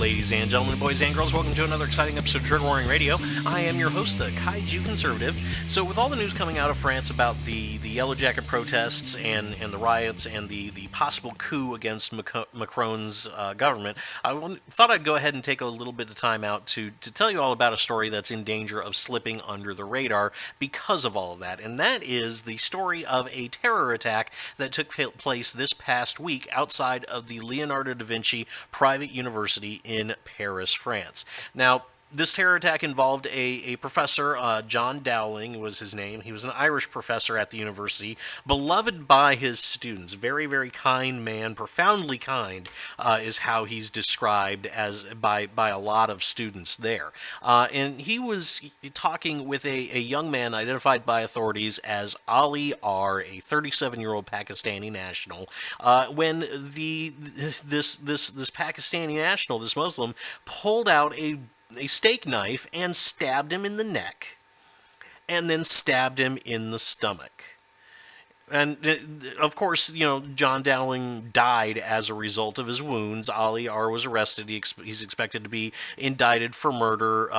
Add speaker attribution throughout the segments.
Speaker 1: Ladies and gentlemen, boys and girls, welcome to another exciting episode of Trigger Warning Radio. I am your host, the Kaiju Conservative. So with all the news coming out of France about the Yellow Jacket protests and the riots and the possible coup against Macron's government, I thought I'd go ahead and take a little bit of time out to tell you all about a story that's in danger of slipping under the radar because of all of that. And that is the story of a terror attack that took place this past week outside of the Leonardo da Vinci Private University in Paris, France. Now, this terror attack involved a professor, John Dowling was his name. He was an Irish professor at the university, beloved by his students. Very, very kind man, profoundly kind, is how he's described as by a lot of students there. And he was talking with a young man identified by authorities as Ali R, a 37-year-old Pakistani national, when this Pakistani national, this Muslim, pulled out a steak knife and stabbed him in the neck, and then stabbed him in the stomach. And, of course, you know, John Dowling died as a result of his wounds. Ali R was arrested. He's expected to be indicted for murder,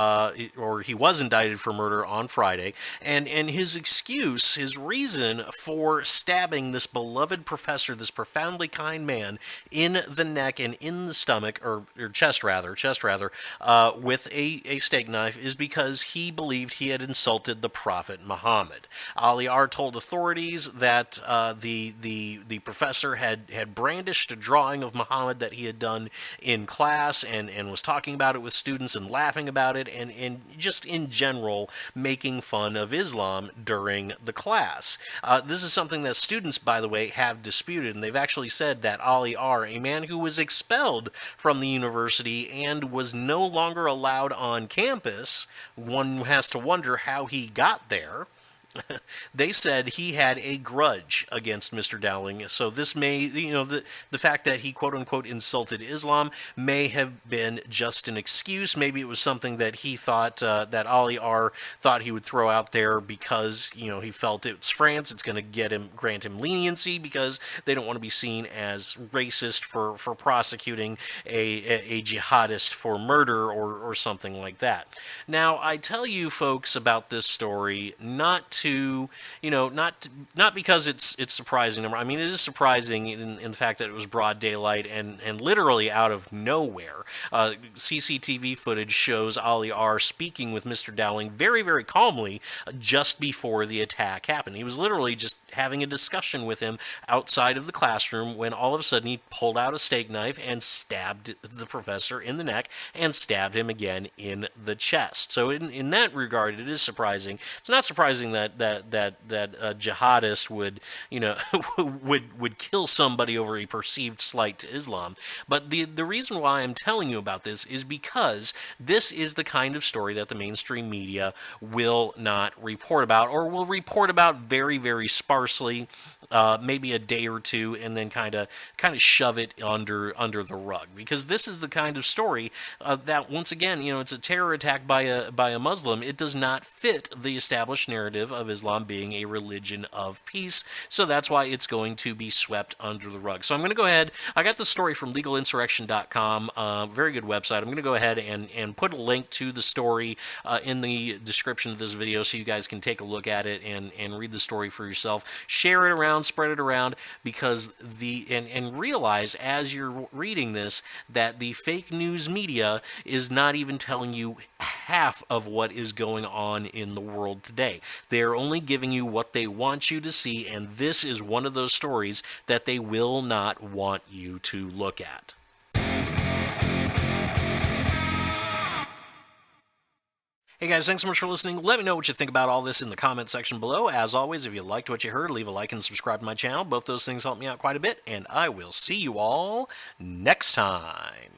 Speaker 1: or he was indicted for murder on Friday. And his excuse, his reason for stabbing this beloved professor, this profoundly kind man, in the neck and in the stomach, or chest rather, with a steak knife, is because he believed he had insulted the Prophet Mohammed. Ali R told authorities that the professor had brandished a drawing of Mohammed that he had done in class and was talking about it with students and laughing about it and just in general making fun of Islam during the class. This is something that students, by the way, have disputed, and they've actually said that Ali R, a man who was expelled from the university and was no longer allowed on campus, one has to wonder how he got there. They said he had a grudge against Mr. Dowling, so this may, you know, the fact that he quote-unquote insulted Islam may have been just an excuse. Maybe it was something that he thought, that Ali R thought he would throw out there because, you know, he felt it's France, it's going to grant him leniency because they don't want to be seen as racist for prosecuting a jihadist for murder or something like that. Now, I tell you folks about this story not because it's surprising. I mean, it is surprising in the fact that it was broad daylight and literally out of nowhere. CCTV footage shows Ali R speaking with Mr. Dowling very, very calmly just before the attack happened. He was literally just having a discussion with him outside of the classroom when all of a sudden he pulled out a steak knife and stabbed the professor in the neck and stabbed him again in the chest. So in that regard, it is surprising. It's not surprising that a jihadist would, you know, would kill somebody over a perceived slight to Islam. But the reason why I'm telling you about this is because this is the kind of story that the mainstream media will not report about, or will report about very, very sparsely, maybe a day or two, and then kind of shove it under the rug. Because this is the kind of story that, once again, you know, it's a terror attack by a Muslim. It does not fit the established narrative of Islam being a religion of peace, so that's why it's going to be swept under the rug. So I'm going to go ahead, I got the story from legalinsurrection.com, very good website. I'm going to go ahead and put a link to the story in the description of this video so you guys can take a look at it and read the story for yourself. Share it around, spread it around, because and realize as you're reading this that the fake news media is not even telling you half of what is going on in the world today. They're only giving you what they want you to see, and this is one of those stories that they will not want you to look at. Hey guys, thanks so much for listening. Let me know what you think about all this in the comment section below. As always, if you liked what you heard, leave a like and subscribe to my channel. Both those things help me out quite a bit, and I will see you all next time.